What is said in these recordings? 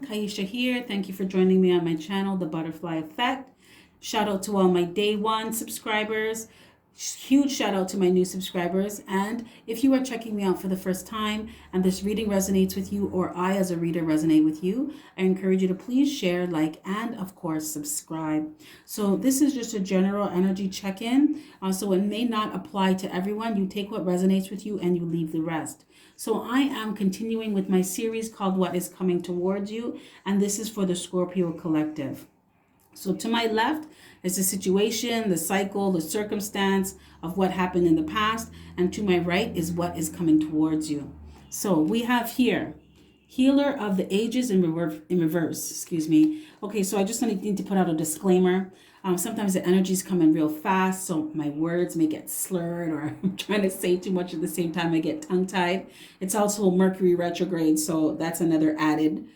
Kaisha here. Thank you for joining me on my channel, The Butterfly Effect. Shout out to all my day one subscribers. Huge shout out to my new subscribers. And if you are checking me out for the first time and this reading resonates with you, or I as a reader resonate with you, I encourage you to please share, like, and of course subscribe. So this is just a general energy check-in. So it may not apply to everyone. You take what resonates with you and you leave the rest. So I am continuing with my series called What is Coming Towards You, and this is for the Scorpio collective. So to my left is the situation, the cycle, the circumstance of what happened in the past, and to my right is what is coming towards you. So we have here, Healer of the Ages in reverse, excuse me. Okay, so I just need to put out a disclaimer. Sometimes the energies come in real fast, so my words may get slurred, or I'm trying to say too much at the same time I get tongue-tied. It's also Mercury retrograde, so that's another added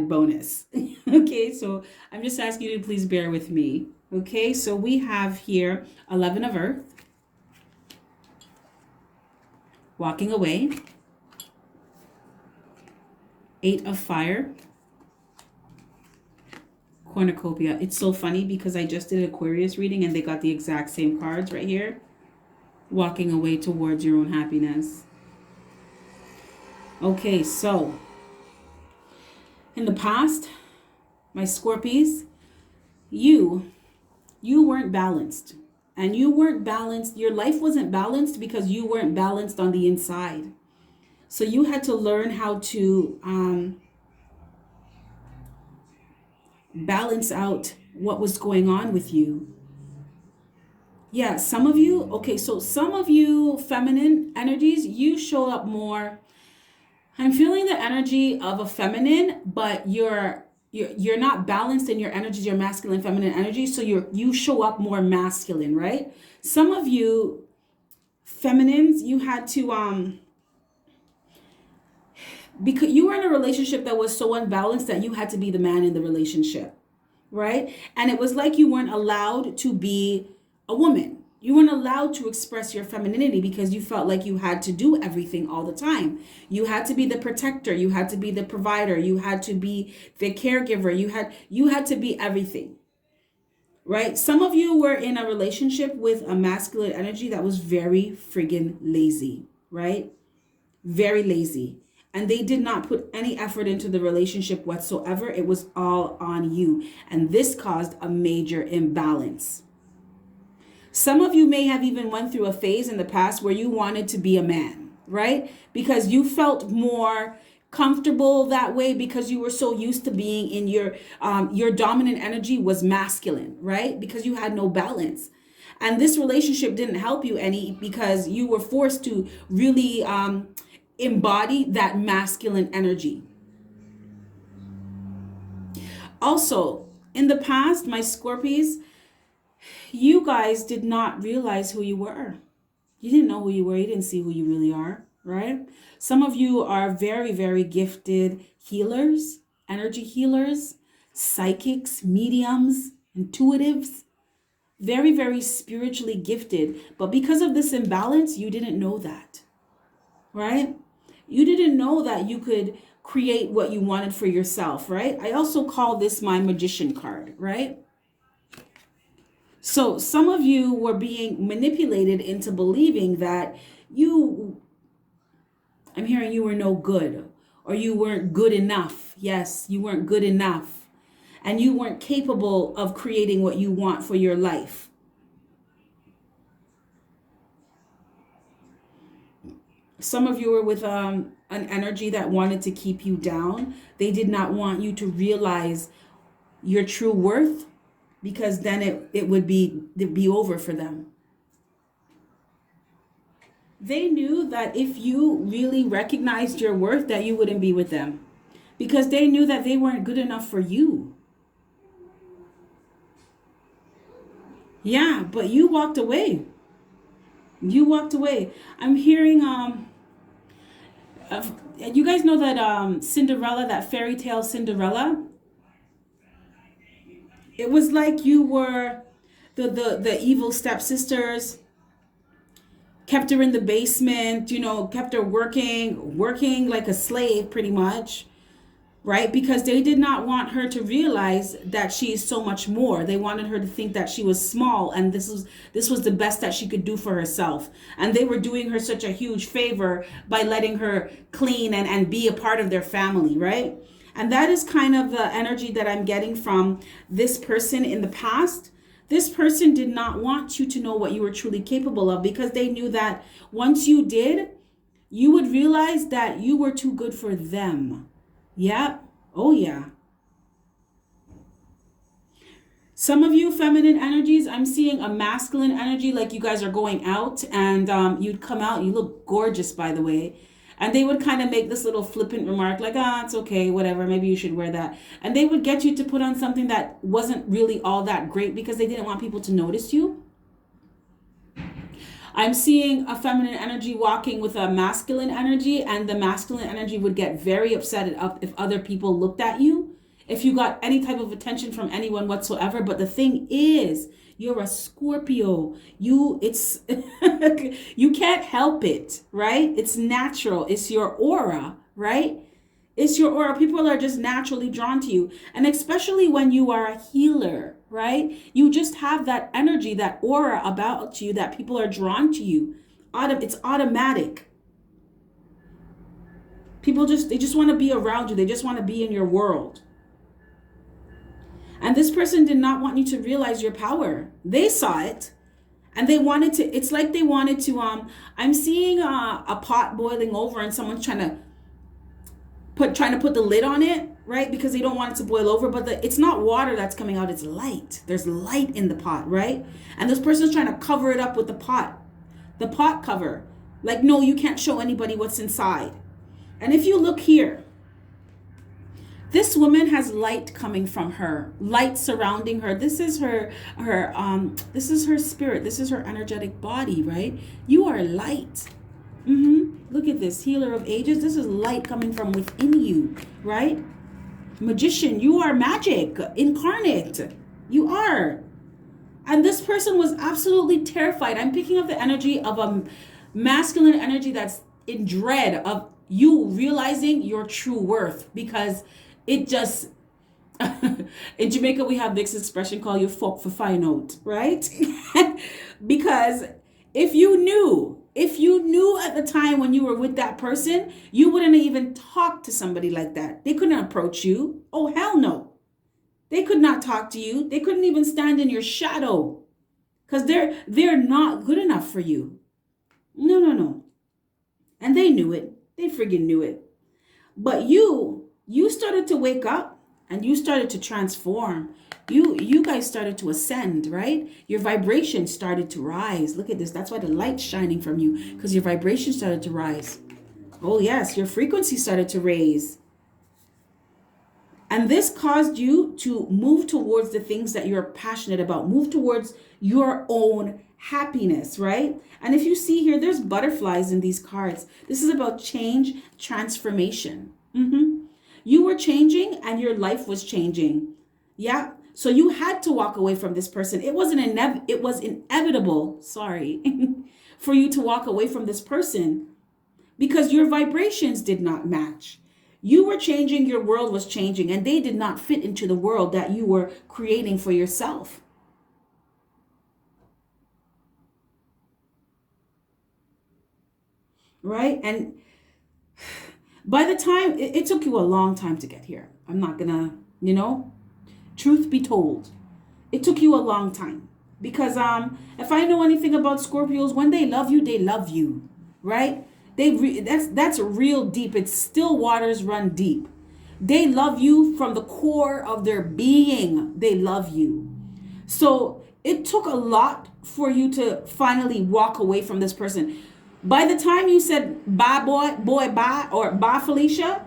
bonus. Okay, so I'm just asking you to please bear with me. Okay, so we have here 11 of Earth, walking away, 8 of Fire, cornucopia. It's so funny because I just did an Aquarius reading and they got the exact same cards right here. Walking away towards your own happiness. Okay, so in the past, my Scorpies, you weren't balanced. And you weren't balanced. Your life wasn't balanced because you weren't balanced on the inside. So you had to learn how to balance out what was going on with you. Yeah, some of you, okay, so some of you feminine energies, you show up more. I'm feeling the energy of a feminine, but you're not balanced in your energies, your masculine, feminine energy. So you show up more masculine, right? Some of you feminines, you had to because you were in a relationship that was so unbalanced that you had to be the man in the relationship, right? And it was like you weren't allowed to be a woman. You weren't allowed to express your femininity because you felt like you had to do everything all the time. You had to be the protector. You had to be the provider. You had to be the caregiver. You had to be everything, right? Some of you were in a relationship with a masculine energy that was very friggin' lazy, right? Very lazy. And they did not put any effort into the relationship whatsoever. It was all on you. And this caused a major imbalance. Some of you may have even went through a phase in the past where you wanted to be a man, right? Because you felt more comfortable that way because you were so used to being in your dominant energy was masculine, right? Because you had no balance. And this relationship didn't help you any because you were forced to really embody that masculine energy. Also, in the past, my Scorpies, you guys did not realize who you were. You didn't know who you were. You didn't see who you really are, right? Some of you are very, very gifted healers, energy healers, psychics, mediums, intuitives, very, very spiritually gifted. But because of this imbalance, you didn't know that, right? You didn't know that you could create what you wanted for yourself, right? I also call this my magician card, right? So some of you were being manipulated into believing that I'm hearing you were no good, or you weren't good enough. Yes, you weren't good enough. And you weren't capable of creating what you want for your life. Some of you were with an energy that wanted to keep you down. They did not want you to realize your true worth, because then it'd be over for them. They knew that if you really recognized your worth, that you wouldn't be with them, because they knew that they weren't good enough for you. Yeah, but you walked away. You walked away. I'm hearing you guys know that Cinderella, that fairy tale Cinderella? It was like you were the evil stepsisters, kept her in the basement, kept her working like a slave pretty much. right? Because they did not want her to realize that she is so much more. They wanted her to think that she was small and this was the best that she could do for herself. And they were doing her such a huge favor by letting her clean and be a part of their family, right? And that is kind of the energy that I'm getting from this person in the past. This person did not want you to know what you were truly capable of, because they knew that once you did, you would realize that you were too good for them. Yeah. Oh, yeah. Some of you feminine energies, I'm seeing a masculine energy, like you guys are going out and you'd come out, you look gorgeous, by the way. And they would kind of make this little flippant remark like, it's okay, whatever, maybe you should wear that. And they would get you to put on something that wasn't really all that great because they didn't want people to notice you. I'm seeing a feminine energy walking with a masculine energy, and the masculine energy would get very upset if other people looked at you, if you got any type of attention from anyone whatsoever. But the thing is, you're a Scorpio. You can't help it, right? It's natural. It's your aura, right? It's your aura. People are just naturally drawn to you. And especially when you are a healer, right? You just have that energy, that aura about you that people are drawn to you. It's automatic. People they just want to be around you. They just want to be in your world. And this person did not want you to realize your power. They saw it and they wanted to, it's like they wanted to, I'm seeing a pot boiling over and someone's trying to put the lid on it, right? Because they don't want it to boil over, but it's not water that's coming out, it's light. There's light in the pot, right? And this person's trying to cover it up with the pot cover. Like, no, you can't show anybody what's inside. And if you look here, this woman has light coming from her, light surrounding her. This is this is her spirit. This is her energetic body, right? You are light. Look at this, healer of ages. This is light coming from within you, right? Magician, you are magic incarnate. You are. And this person was absolutely terrified. I'm picking up the energy of a masculine energy that's in dread of you realizing your true worth, because it just, in Jamaica, we have this expression called you fuck for find out, right? Because if you knew at the time when you were with that person, you wouldn't even talk to somebody like that. They couldn't approach you. Oh, hell no. They could not talk to you. They couldn't even stand in your shadow because they're not good enough for you. No. And they knew it. They friggin' knew it. But you started to wake up and you started to transform. You guys started to ascend, right? Your vibration started to rise. Look at this. That's why the light's shining from you, because your vibration started to rise. Oh yes, your frequency started to raise. And this caused you to move towards the things that you're passionate about. Move towards your own happiness, right? And if you see here, there's butterflies in these cards. This is about change, transformation. You were changing and your life was changing. Yeah. So you had to walk away from this person. It was inevitable, sorry, for you to walk away from this person because your vibrations did not match. You were changing, your world was changing, and they did not fit into the world that you were creating for yourself. Right? And by the time, it took you a long time to get here. I'm not gonna, truth be told, it took you a long time. Because if I know anything about Scorpios, when they love you, right? That's real deep. It's still waters run deep. They love you from the core of their being. They love you. So it took a lot for you to finally walk away from this person. By the time you said bye boy, bye, or bye Felicia,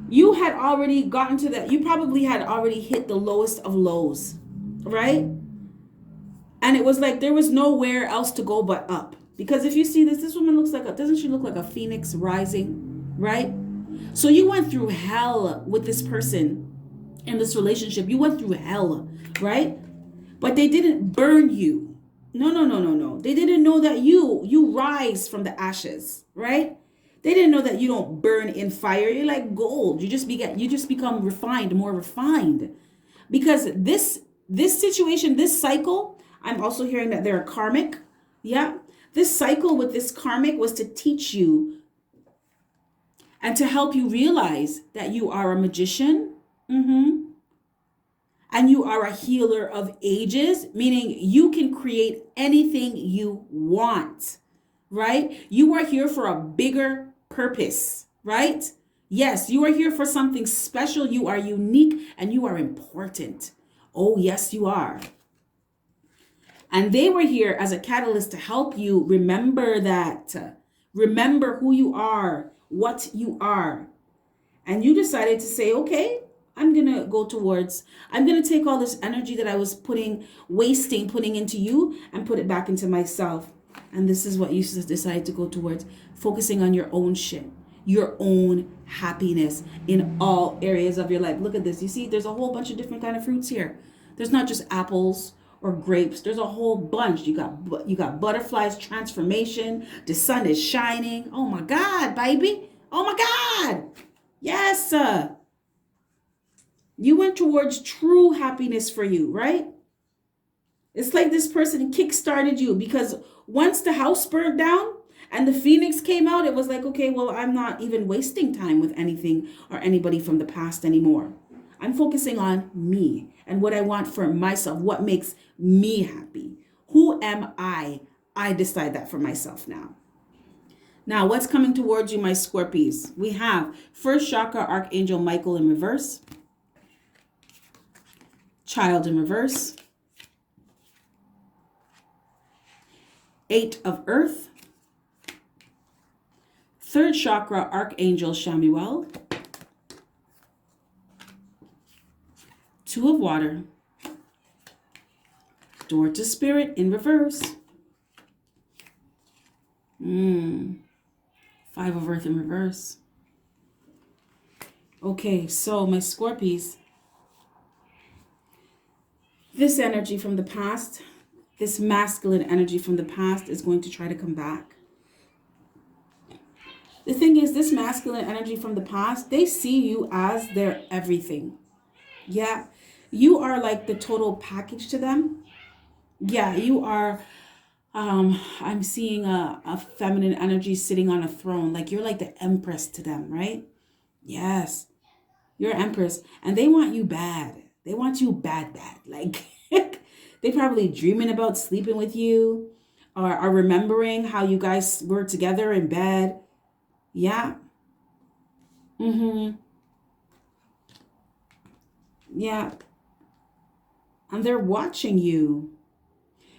you had already gotten to that. You probably had already hit the lowest of lows, right? And it was like there was nowhere else to go but up. Because if you see this woman doesn't she look like a phoenix rising, right? So you went through hell with this person in this relationship. You went through hell, right? But they didn't burn you. No. They didn't know that you rise from the ashes, right? They didn't know that you don't burn in fire. You're like gold. You just become refined, more refined. Because this situation, this cycle, I'm also hearing that they're karmic. Yeah. This cycle with this karmic was to teach you and to help you realize that you are a magician. And you are a healer of ages, meaning you can create anything you want, right? You are here for a bigger purpose, right? Yes, you are here for something special. You are unique and you are important. Oh, yes, you are. And they were here as a catalyst to help you remember that. Remember who you are, what you are. And you decided to say, okay, I'm going to take all this energy that I was putting into you and put it back into myself. And this is what you decided to go towards, focusing on your own shit, your own happiness in all areas of your life. Look at this. You see, there's a whole bunch of different kind of fruits here. There's not just apples or grapes. There's a whole bunch. You got butterflies, transformation. The sun is shining. Oh my God, baby. Oh my God. Yes. You went towards true happiness for you, right? It's like this person kickstarted you, because once the house burned down and the phoenix came out, it was like, okay, well, I'm not even wasting time with anything or anybody from the past anymore. I'm focusing on me and what I want for myself, what makes me happy. Who am I? I decide that for myself now. Now, what's coming towards you, my Scorpies? We have first chakra, Archangel Michael in reverse. Child in reverse. 8 of Earth. Third chakra, Archangel Shamuel. 2 of Water. Door to Spirit in reverse. 5 of Earth in reverse. Okay, so my Scorpies, this energy from the past, this masculine energy from the past is going to try to come back. The thing is, this masculine energy from the past, they see you as their everything. Yeah, you are like the total package to them. Yeah, you are, I'm seeing a feminine energy sitting on a throne. Like you're like the empress to them, right? Yes, you're empress. And they want you bad. They want you bad. Like they probably dreaming about sleeping with you, or are remembering how you guys were together in bed. Yeah. Yeah. And they're watching you.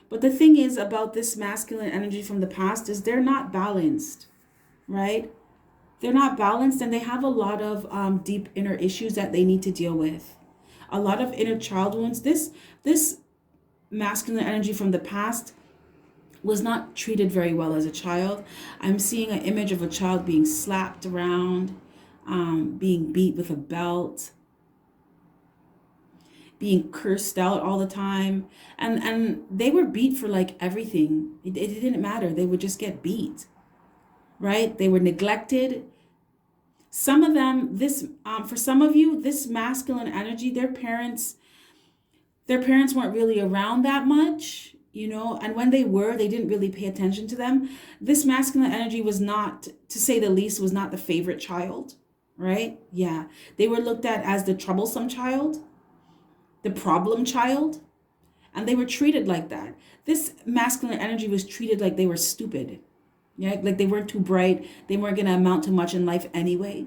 But the thing is about this masculine energy from the past is they're not balanced, right? They're not balanced, and they have a lot of deep inner issues that they need to deal with. A lot of inner child wounds. This masculine energy from the past was not treated very well as a child. I'm seeing an image of a child being slapped around, being beat with a belt, being cursed out all the time. And they were beat for like everything. It didn't matter. They would just get beat, right? They were neglected. Some of them, for some of you, this masculine energy, their parents weren't really around that much, you know, and when they were, they didn't really pay attention to them. This masculine energy was not, to say the least, was not the favorite child, right? Yeah. They were looked at as the troublesome child, the problem child, and they were treated like that. This masculine energy was treated like they were stupid, yeah, like they weren't too bright, they weren't going to amount to much in life anyway.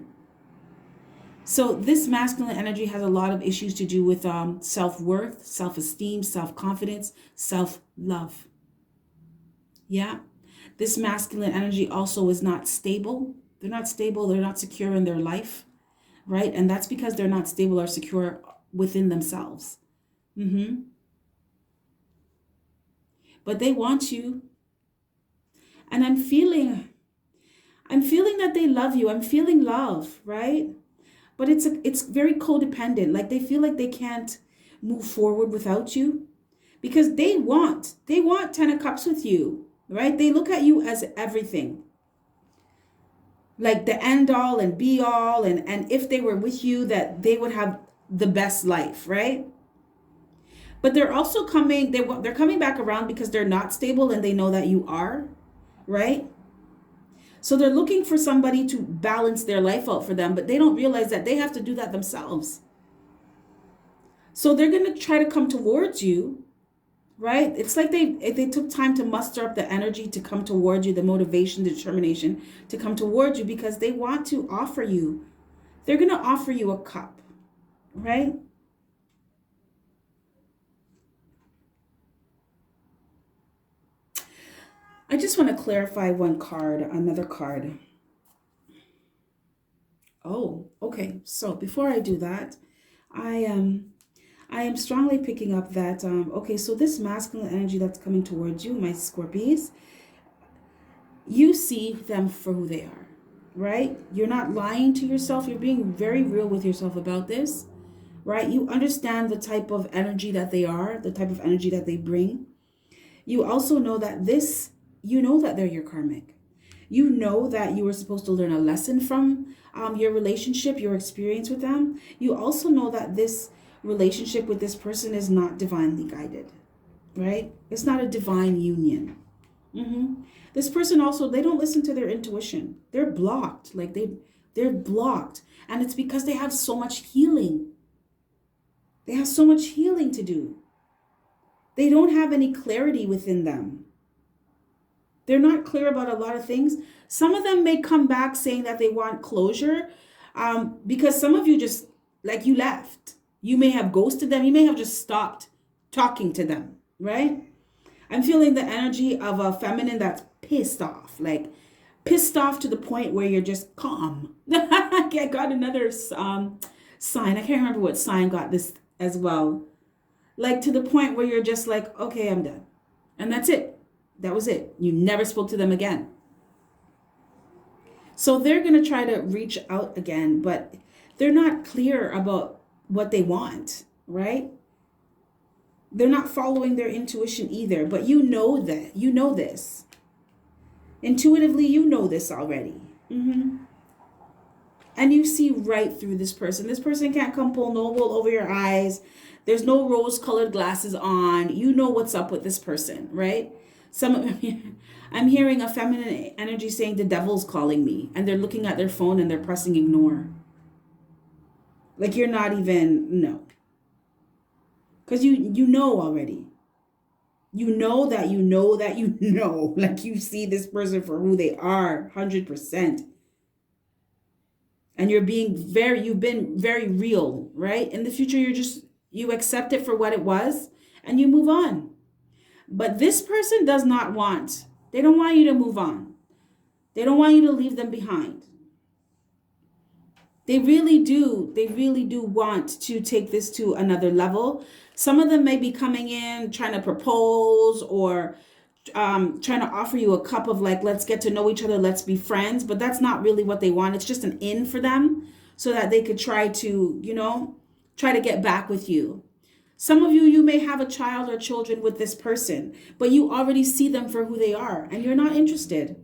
So this masculine energy has a lot of issues to do with self-worth, self-esteem, self-confidence, self-love. Yeah. This masculine energy also is not stable. They're not stable. They're not secure in their life, right? And that's because they're not stable or secure within themselves. But they want you. And I'm feeling that they love you. I'm feeling love, right? But it's very codependent. Like they feel like they can't move forward without you, because they want 10 of Cups with you, right? They look at you as everything. like the end all and be all, and if they were with you, that they would have the best life, right? But they're also coming, they're coming back around because they're not stable and they know that you are, right? So they're looking for somebody to balance their life out for them, but they don't realize that they have to do that themselves. So they're going to try to come towards you, right? It's like they took time to muster up the energy to come towards you, the motivation, the determination to come towards you, because they want to offer you. They're going to offer you a cup, right? I just want to clarify one card, another card. Oh, okay. So before I do that, I am strongly picking up that okay, so this masculine energy that's coming towards you, my Scorpies, you see them for who they are, right? You're not lying to yourself. You're being very real with yourself about this, right? You understand the type of energy that they are, the type of energy that they bring. You also know that you know that they're your karmic. You know that you were supposed to learn a lesson from your relationship, your experience with them. You also know that this relationship with this person is not divinely guided, right? It's not a divine union. This person also, they don't listen to their intuition. They're blocked. Like they're blocked. And it's because they have so much healing. They have so much healing to do. They don't have any clarity within them. They're not clear about a lot of things. Some of them may come back saying that they want closure because some of you just, like, you left. You may have ghosted them. You may have just stopped talking to them, right? I'm feeling the energy of a feminine that's pissed off, like pissed off to the point where you're just calm. I got another sign. I can't remember what sign got this as well. Like to the point where you're just like, okay, I'm done. And that's it. That was it. You never spoke to them again. So they're going to try to reach out again, but they're not clear about what they want, right? They're not following their intuition either, but you know that. You know this. Intuitively, you know this already. And you see right through this person. This person can't come pull no wool over your eyes. There's no rose-colored glasses on. You know what's up with this person, right? I'm hearing a feminine energy saying the devil's calling me, and they're looking at their phone and they're pressing ignore. Like you're not even, no. Because you know already. You know that you know that you know. Like you see this person for who they are, 100%. And you've been very real, right? In the future, you accept it for what it was and you move on. But this person does not want, they don't want you to move on. They don't want you to leave them behind. They really do want to take this to another level. Some of them may be coming in trying to propose or trying to offer you a cup of like, let's get to know each other, let's be friends. But that's not really what they want. It's just an in for them so that they could try to, try to get back with you. Some of you may have a child or children with this person, but you already see them for who they are and you're not interested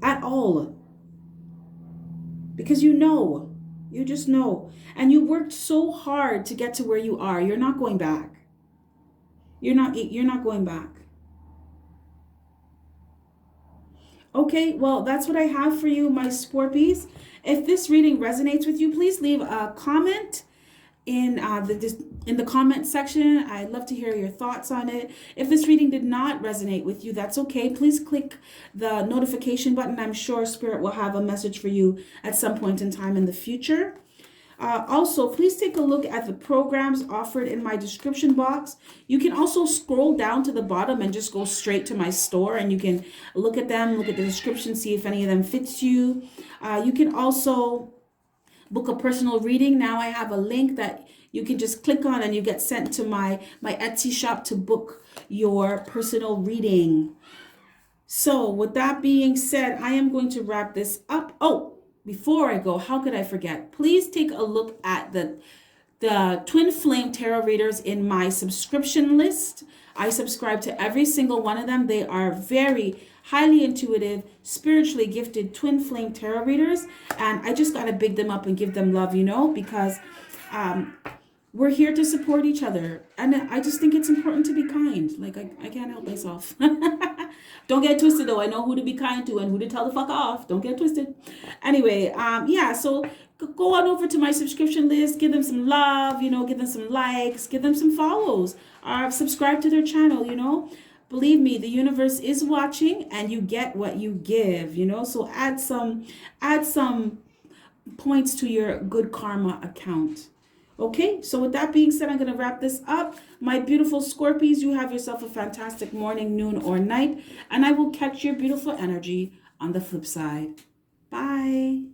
at all. Because you just know. And you worked so hard to get to where you are. You're not going back. You're not going back. Okay, well, that's what I have for you, my Scorpies. If this reading resonates with you, please leave a comment in the comment section. I'd love to hear your thoughts on it. If this reading did not resonate with you, that's okay. Please click the notification button. I'm sure Spirit will have a message for you at some point in time in the future. Also, please take a look at the programs offered in my description box. You can also scroll down to the bottom and just go straight to my store and you can look at them, look at the description, see if any of them fits you. You can also book a personal reading. Now I have a link that you can just click on and you get sent to my Etsy shop to book your personal reading. So with that being said, I am going to wrap this up. Oh, before I go, how could I forget? Please take a look at the Twin Flame tarot readers in my subscription list. I subscribe to every single one of them. They are very highly intuitive, spiritually gifted twin flame tarot readers. And I just got to big them up and give them love, because we're here to support each other. And I just think it's important to be kind. Like, I can't help myself. Don't get twisted, though. I know who to be kind to and who to tell the fuck off. Don't get twisted. Anyway, yeah, so go on over to my subscription list. Give them some love, give them some likes. Give them some follows. Subscribe to their channel, Believe me, the universe is watching and you get what you give, So add some points to your good karma account. Okay, so with that being said, I'm going to wrap this up. My beautiful Scorpies, you have yourself a fantastic morning, noon, or night, and I will catch your beautiful energy on the flip side. Bye.